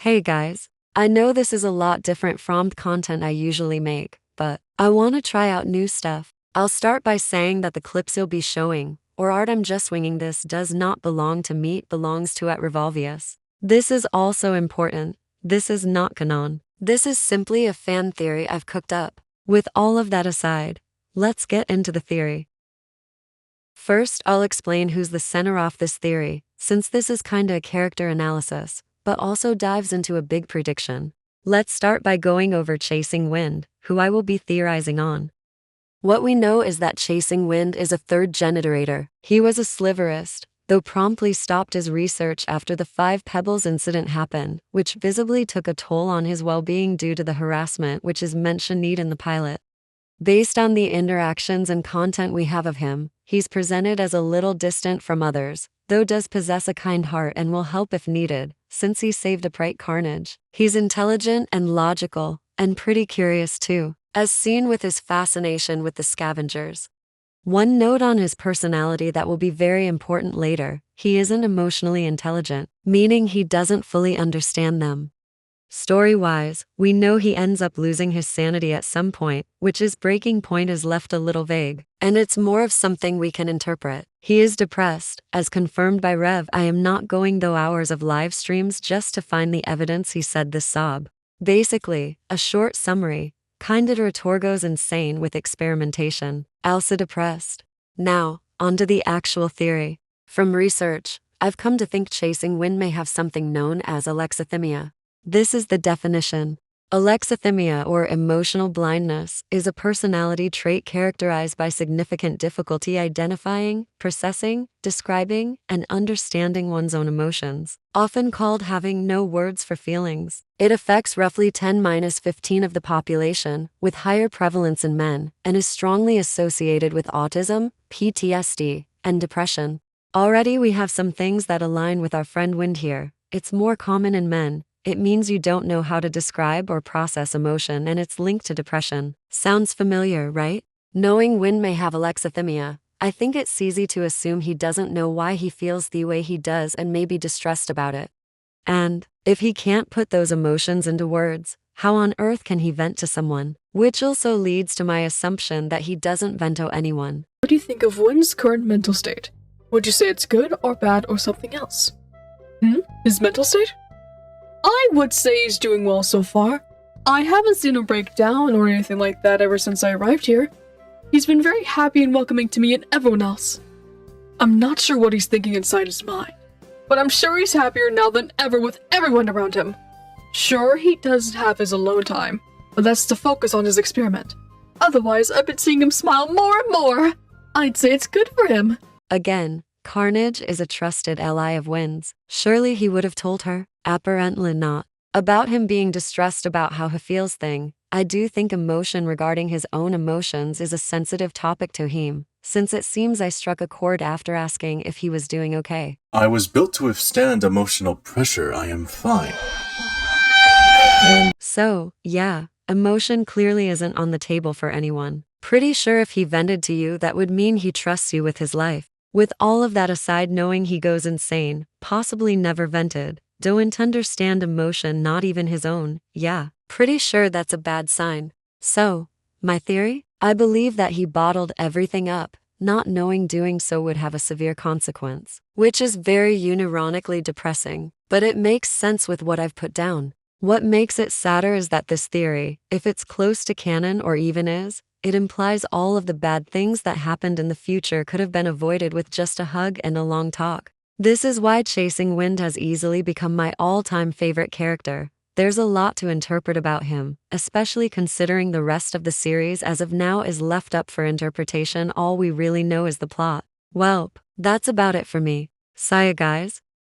Hey guys, I know this is a lot different from the content I usually make, but I want to try out new stuff. I'll start by saying that the clips you'll be showing, or art I'm just winging this, does not belong to me, it belongs to at Revolvius. This is also important. This is not canon. This is simply a fan theory I've cooked up. With all of that aside, let's get into the theory. First, I'll explain who's the center of this theory, since this is kinda a character analysis, but also dives into a big prediction. Let's start by going over Chasing Wind, who I will be theorizing on. What we know is that Chasing Wind is a third generator. He was a sliverist, though promptly stopped his research after the Five Pebbles incident happened, which visibly took a toll on his well-being due to the harassment which is mentioned in the pilot. Based on the interactions and content we have of him, he's presented as a little distant from others, though does possess a kind heart and will help if needed, since he saved a pride Carnage. He's intelligent and logical, and pretty curious too, as seen with his fascination with the scavengers. One note on his personality that will be very important later: he isn't emotionally intelligent, meaning he doesn't fully understand them. Story-wise, we know he ends up losing his sanity at some point, which his breaking point is left a little vague, and it's more of something we can interpret. He is depressed, as confirmed by Rev. I am not going through hours of live streams just to find the evidence he said this sob. Basically, a short summary: Retor goes insane with experimentation, also depressed. Now, onto the actual theory. From research, I've come to think Chasing Wind may have something known as alexithymia. This is the definition. Alexithymia, or emotional blindness, is a personality trait characterized by significant difficulty identifying, processing, describing, and understanding one's own emotions, often called having no words for feelings. It affects roughly 10-15 of the population, with higher prevalence in men, and is strongly associated with autism, PTSD, and depression. Already we have some things that align with our friend Wind here. It's more common in men. It means you don't know how to describe or process emotion, and it's linked to depression. Sounds familiar, right? Knowing Wind may have alexithymia, I think it's easy to assume he doesn't know why he feels the way he does and may be distressed about it. And if he can't put those emotions into words, how on earth can he vent to someone? Which also leads to my assumption that he doesn't vent to anyone. What do you think of Wind's current mental state? Would you say it's good or bad or something else? His mental state? I would say he's doing well so far. I haven't seen him break down or anything like that ever since I arrived here. He's been very happy and welcoming to me and everyone else. I'm not sure what he's thinking inside his mind, but I'm sure he's happier now than ever with everyone around him. Sure, he does have his alone time, but that's to focus on his experiment. Otherwise, I've been seeing him smile more and more. I'd say it's good for him. Again, Carnage is a trusted ally of Wind's. Surely he would have told her. Apparently not. About him being distressed about how he feels thing, I do think emotion regarding his own emotions is a sensitive topic to him, since it seems I struck a chord after asking if he was doing okay. I was built to withstand emotional pressure. I am fine. So, yeah, emotion clearly isn't on the table for anyone. Pretty sure if he vented to you, that would mean he trusts you with his life. With all of that aside, knowing he goes insane, possibly never vented, don't understand emotion, not even his own, yeah, pretty sure that's a bad sign. So, my theory? I believe that he bottled everything up, not knowing doing so would have a severe consequence, which is very unironically depressing, but it makes sense with what I've put down. What makes it sadder is that this theory, if it's close to canon or even is, it implies all of the bad things that happened in the future could have been avoided with just a hug and a long talk. This is why Chasing Wind has easily become my all-time favorite character. There's a lot to interpret about him, especially considering the rest of the series as of now is left up for interpretation. All we really know is the plot. Well, that's about it for me. See ya guys.